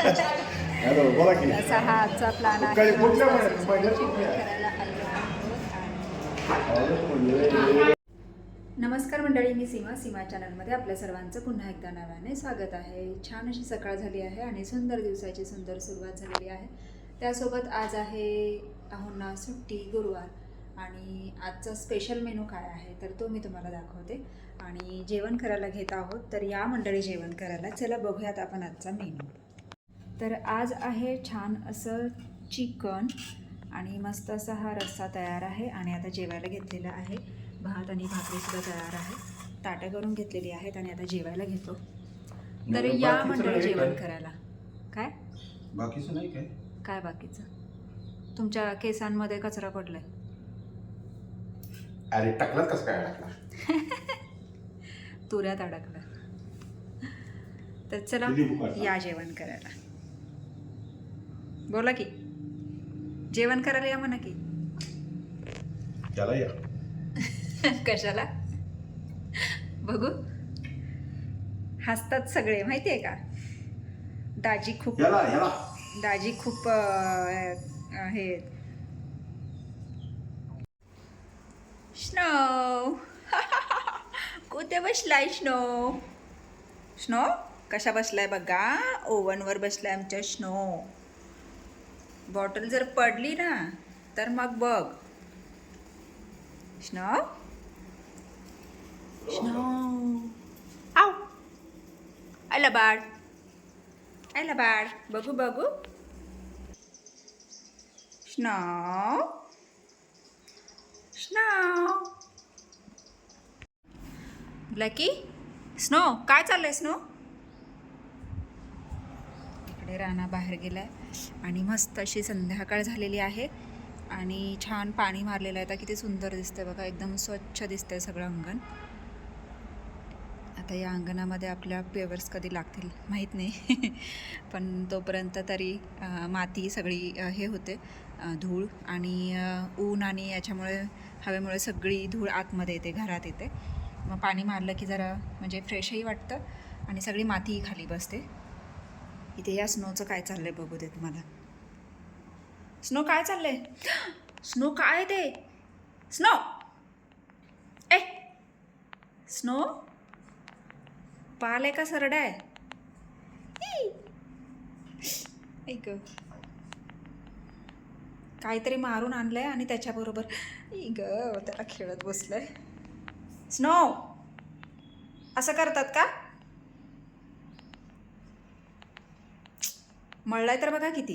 Hello बोला की. असा हा आजचा प्लॅन आहे. काही कुठल्या जेवण महिन्यात करायला आलो आहोत. नमस्कार मंडळी, मी सीमा चॅनलमध्ये आपल्या सर्वांचं पुन्हा एकदा नव्याने स्वागत आहे. छान अशी सकाळ झाली आहे आणि सुंदर दिवसाची सुंदर सुरुवात झालेली आहे. त्यासोबत आज आहे अहोंना सुट्टी, गुरुवार, आणि आजचा स्पेशल मेनू काय आहे तर तो मी तुम्हाला दाखवते. आणि जेवण करायला घेत आहोत, तर या मंडळी जेवण करायला. चला बघूयात आपण आजचा मेनू. तर आज आहे छान असं चिकन आणि मस्त असा हा रस्सा तयार आहे. आणि आता जेवायला घेतलेला आहे. भात आणि भाकरीसुद्धा तयार आहे. ताटं करून घेतलेली आहेत आणि आता जेवायला घेतो. तर या मंडळी जेवण करायला. काय बाकीचं नाही काय? काय बाकीचं? तुमच्या केसांमध्ये कचरा पडलाय. अरे टाकलात कसं काय टाकला? तुऱ्यात अडकला. तर चला या जेवण करायला. बोला की, जेवण करायला या म्हणा की. त्याला या. कशाला? बघू, हसतात सगळे माहिती आहे का. दाजी खूप दाजी खूप हे. स्नो कुठे बसलाय स्नो? स्नो कशा बसलाय बघा, ओव्हनवर बसलाय आमच्या स्नो. बॉटल जर पडली ना तर मग बघ. स्नो स्नो आव आला बाळ, आला बाळ. बघू बघू. Snow snow Blackie. स्नो काय चाललंय स्नो? इकडे राणा बाहेर गेलाय आणि मस्त अशी संध्याकाळ झालेली आहे आणि छान पाणी मारलेलं आहे. आता किती सुंदर दिसतंय बघा, एकदम स्वच्छ दिसतंय सगळं अंगण. आता या अंगणामध्ये आपल्या पेवर्स कधी लागतील माहीत नाही. पण तोपर्यंत तरी माती सगळी हे होते, धूळ आणि ऊन, आणि याच्यामुळे हवेमुळे सगळी धूळ आतमध्ये येते, घरात येते. मग पाणी मारलं की जरा म्हणजे फ्रेशही वाटतं आणि सगळी मातीही खाली बसते. इथे या स्नोचं काय चाललंय बघू दे तुम्हाला. स्नो काय चाललंय? स्नो काय ते? स्नो ए स्नो पाल आहे का सरडा आहे? ऐक, काहीतरी मारून आणलंय आणि त्याच्याबरोबर ग त्याला खेळत बसलंय. स्नो असं करतात का? मळलाय तर बघा किती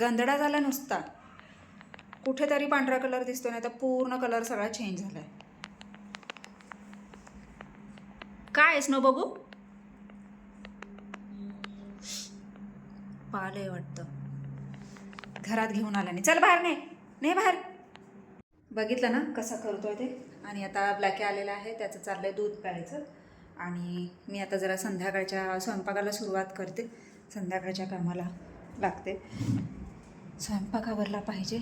गंधडा झाला नुसता. कुठेतरी पांढरा कलर दिसतो, नाही तर पूर्ण कलर सगळा चेंज झालाय. काय स्नो बघू? पाल आहे वाटतं, घरात घेऊन आला नाही. चल बाहेर, नाही बाहेर. बघितलं ना कसा करतोय ते. आणि आता ब्लॅकी आलेला आहे, त्याचं चाललंय दूध प्यायचं. आणि मी आता जरा संध्याकाळच्या स्वयंपाकाला सुरुवात करते, संध्याकाळच्या कामाला लागते. स्वयंपाकावरला पाहिजे,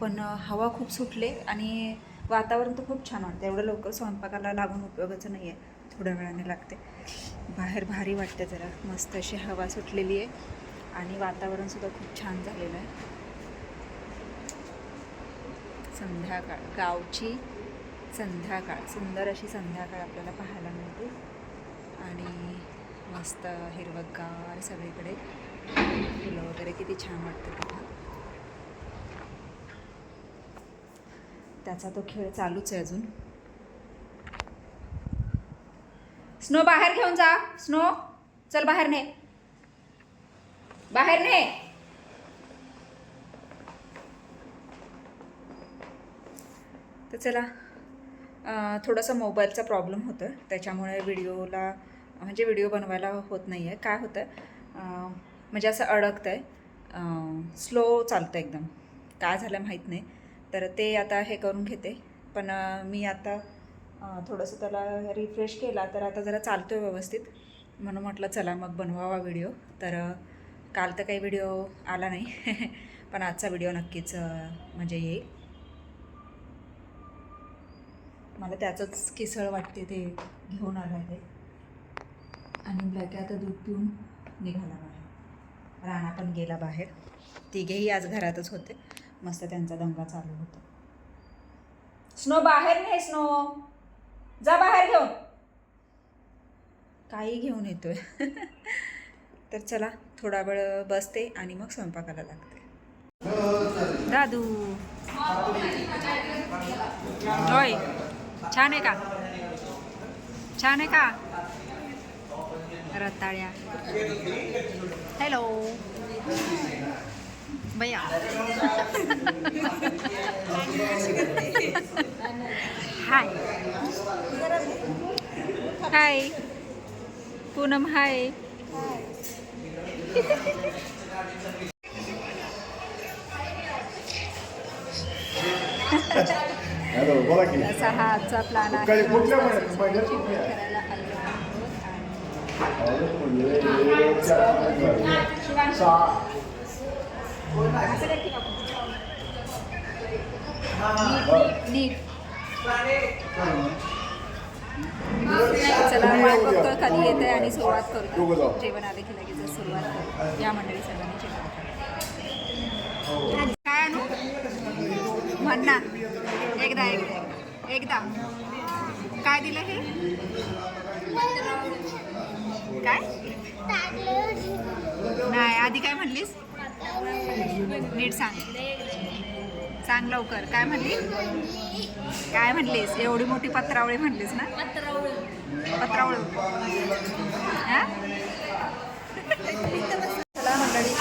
पण हवा खूप सुटले आणि वातावरण तर खूप छान वाटतं. एवढं लवकर स्वयंपाकाला लागून उपयोगाचं नाही आहे, थोड्या वेळाने लागते. बाहेर भारी वाटते, जरा मस्त अशी हवा सुटलेली आहे आणि वातावरणसुद्धा खूप छान झालेलं आहे. संध्याकाळ, गावची संध्याकाळ, सुंदर अशी संध्याकाळ आपल्याला पाहायला मिळते. आणि मस्त हिरवंगार सगळीकडे फुलं वगैरे, किती छान वाटतं बघा. त्याचा तो खेळ चालूच आहे अजून. स्नो बाहेर घेऊन जा. स्नो चल बाहेर ने, बाहेर ने. तर चला, थोडासा मोबाईलचा प्रॉब्लेम होतं, त्याच्यामुळे व्हिडिओ बनवायला होत नाही आहे. काय होतं म्हणजे असं अडकतं आहे, स्लो चालतं एकदम. काय झालं माहीत नाही. तर ते आता हे करून घेते. पण मी आता थोडंसं त्याला रिफ्रेश केला तर आता जरा चालतो आहे व्यवस्थित. म्हणून म्हटलं चला मग बनवावा व्हिडिओ. तर काल तर काही व्हिडिओ आला नाही. पण आजचा व्हिडिओ नक्कीच म्हणजे येईल. मला त्याचंच किसळ वाटते, ते घेऊन आलं आहे. आणि ब्लॅकी आता दूध पिऊन निघाला बाहेर. राणा पण गेला बाहेर. तिघेही आज घरातच होते. मस्त त्यांचा दंगा चालू होता. स्नो बाहेर नाही, स्नो जा बाहेर घेऊन. काही घेऊन येतोय. तर चला थोडा वेळ बसते आणि मग स्वयंपाकाला लागते. दादू होय, छान आहे का? छान आहे का? रताळ्या. हॅलो भैया. हाय हाय पूनम. हाय. हॅलो, बोला की. असा हा आजचा प्लॅन आहे. काय कुठल्या जेवण महिन्यात? करायला आलो आहोत. नीट चला वाट बघतोय कधी येते आणि सुरुवात करू. जेवण आले की लगेच सुरुवात करू. या मंडळी सर्वांनी जेवण करू. काय आणू म्हण ना एकदा एकदा. काय दिलं हे? काय नाही, आधी काय म्हणलीस? नीट सांग, सांग लवकर. काय म्हणली? काय म्हणलीस? एवढी मोठी पत्रावळी म्हणलीस ना? पत्रावळी. हा चला मंडळी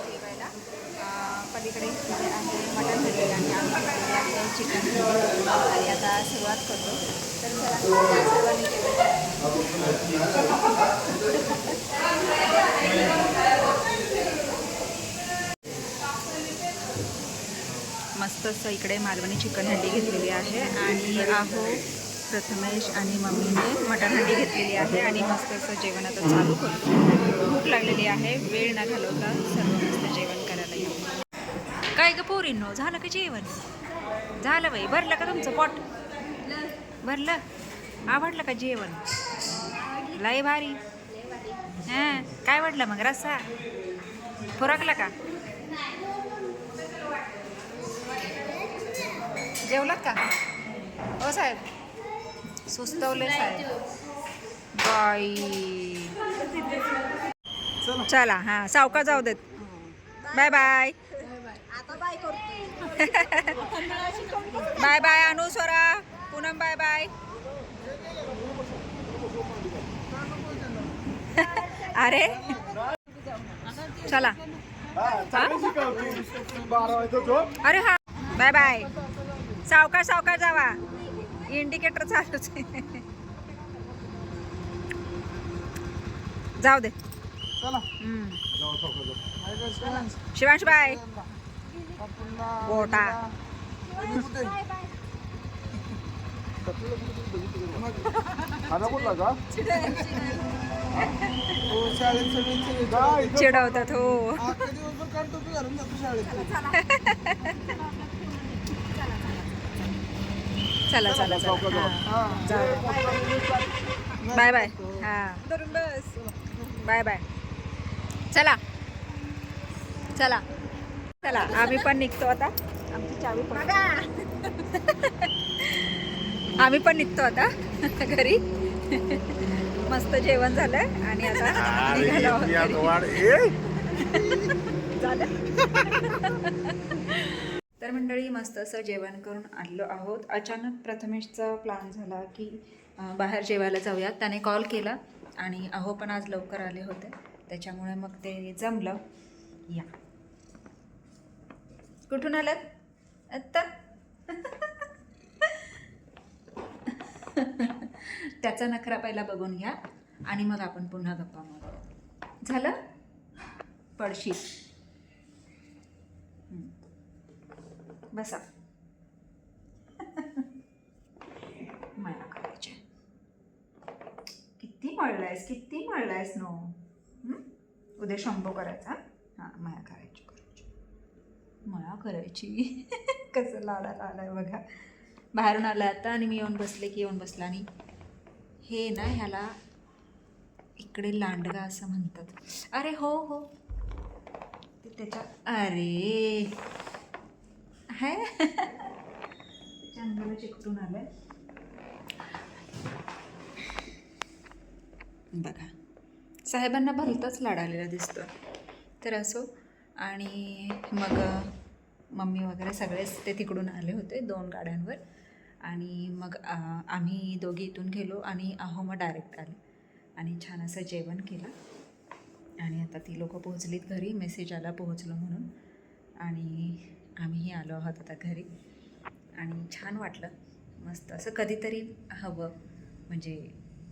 जेवायला. पलीकडे आहे मटण बिर्याणी आणि चिकन आणि आता सुरुवात करतो. तर चला सर्वांनी मस्त असं इकडे मालवणी चिकन हंडी घेतलेली आहे आणि आहो प्रथमेश आणि मम्मीने मटण हंडी घेतलेली आहे आणि मस्त असं जेवण आता चालू करतो. भूक लागलेली आहे. वेळ न घालवता सर्व मस्त जेवण करायला येऊ. काय ग पोरींनो, झालं का जेवण? झालं बाई. भरलं का तुमचं पोट? भरलं? आवडलं का जेवण? लय भारी. हां, काय वाटलं मग? रस्सा फुरकला का? जेवलात का? हो साहेब, सुस्तवले साहेब. बाई चला हां, सावका जाऊ देत. Bye bye. बाय बाय अनु स्वरा पूनम. Bye bye. अरे चला. अरे हा बाय बाय. सावकाश सावकाश जावा. इंडिकेटर चालूच आहे. जाऊ दे. शिवांश बाय. गोटा चिडवतात. हो चला चला चला. Bye bye. हां बाय बाय. चला चला चला. आम्ही पण निघतो आता. आमची चावी पण. आम्ही पण निघतो आता घरी. मस्त जेवण झालं आणि आता निघालो आहोत. झालं. तर मंडळी मस्त असं जेवण करून आलो आहोत. अचानक प्रथमेशचा प्लॅन झाला की बाहेर जेवायला जाऊयात. त्याने कॉल केला आणि अहो पण आज लवकर आले होते त्याच्यामुळे मग ते जमलं. या कुठून आलात आत्ता? त्याचा नखरा पहिला बघून घ्या आणि मग आपण पुन्हा गप्पा मारू. झालं? पडशी बसा. मला करायचे. किती मळलायस नो. उद्या शंभो करायचा. हां माया करायची मला करायची. कसं लाडाला आलाय बघा. बाहेरून आला आता आणि मी येऊन बसले की येऊन बसला. आणि हे ना ह्याला इकडे लांडगा असं म्हणतात. अरे हो हो, ते त्याच्या अरे है त्याच्या अंगाला चिकटून आलंय बघा. साहेबांना भलताच लाड आलेला दिसतो. तर असो. आणि मग मम्मी वगैरे सगळेच ते तिकडून आले होते 2 गाड्यांवर. आणि मग आम्ही दोघी इथून गेलो आणि अहो मग डायरेक्ट आले आणि छान असं जेवण केलं. आणि आता ती लोकं पोहोचलीत घरी. मेसेज आला पोहोचलो म्हणून. आणि आम्हीही आलो आहोत आता घरी. आणि छान वाटलं. मस्त असं कधीतरी हवं, म्हणजे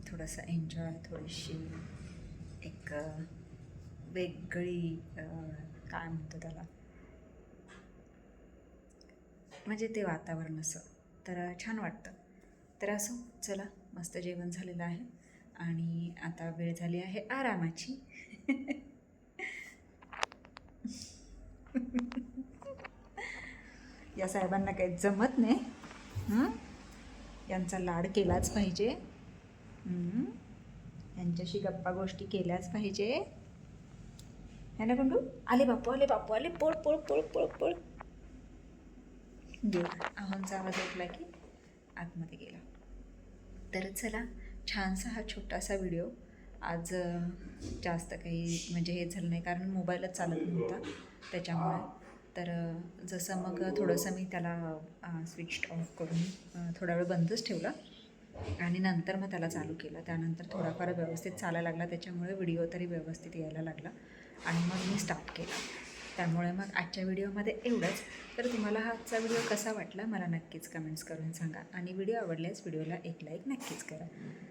थोडंसं एन्जॉय, थोडीशी एक वेगळी काय म्हणतो त्याला, म्हणजे ते वातावरण असं. तर छान वाटतं. तर असो, चला मस्त जेवण झालेलं आहे आणि आता वेळ झाली आहे आरामाची. या साहेबांना काही जमत नाही. यांचा लाड केलाच पाहिजे. यांच्याशी गप्पा गोष्टी केल्याच पाहिजे. है ना गुंडू? आले बापू, आले बापू, आले. पळ पळ पळ पळ पळ. गेला. आहोंचा आवाज ऐकला की आतमध्ये गेला. तर चला, छानसा हा छोटासा व्हिडिओ. आज जास्त काही म्हणजे हे झालं नाही, कारण मोबाईलच चालत नव्हता त्याच्यामुळे. तर जसं मग थोडंसं मी त्याला स्विच ऑफ करून थोडा वेळ बंदच ठेवला आणि नंतर मग त्याला चालू केलं. त्यानंतर थोडाफार व्यवस्थित चालायला लागला, त्याच्यामुळे व्हिडिओ तरी व्यवस्थित यायला लागला आणि मग मी स्टार्ट केला. त्यामुळे मग आजच्या व्हिडिओमध्ये एवढंच. तर तुम्हाला हा आजचा व्हिडिओ कसा वाटला मला नक्कीच कमेंट्स करून सांगा. आणि व्हिडिओ आवडल्यास व्हिडिओला एक लाईक नक्कीच करा.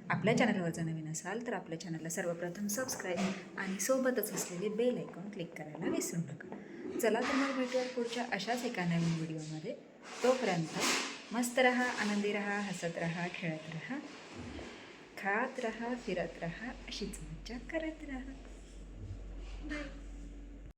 आपल्या चॅनलवर जर नवीन असाल तर आपल्या चॅनलला सर्वप्रथम सबस्क्राईब आणि सोबतच असलेले बेल आयकॉन क्लिक करायला विसरू नका. चला तर मग भेटूया पुढच्या अशाच एका नवीन व्हिडिओमध्ये. तोपर्यंत मस्त रहा, आनंदी रहा, हसत रहा, खेळत रहा, खात रहा, फिरत रहा, अशीच मज्जा करत रहा. बाय.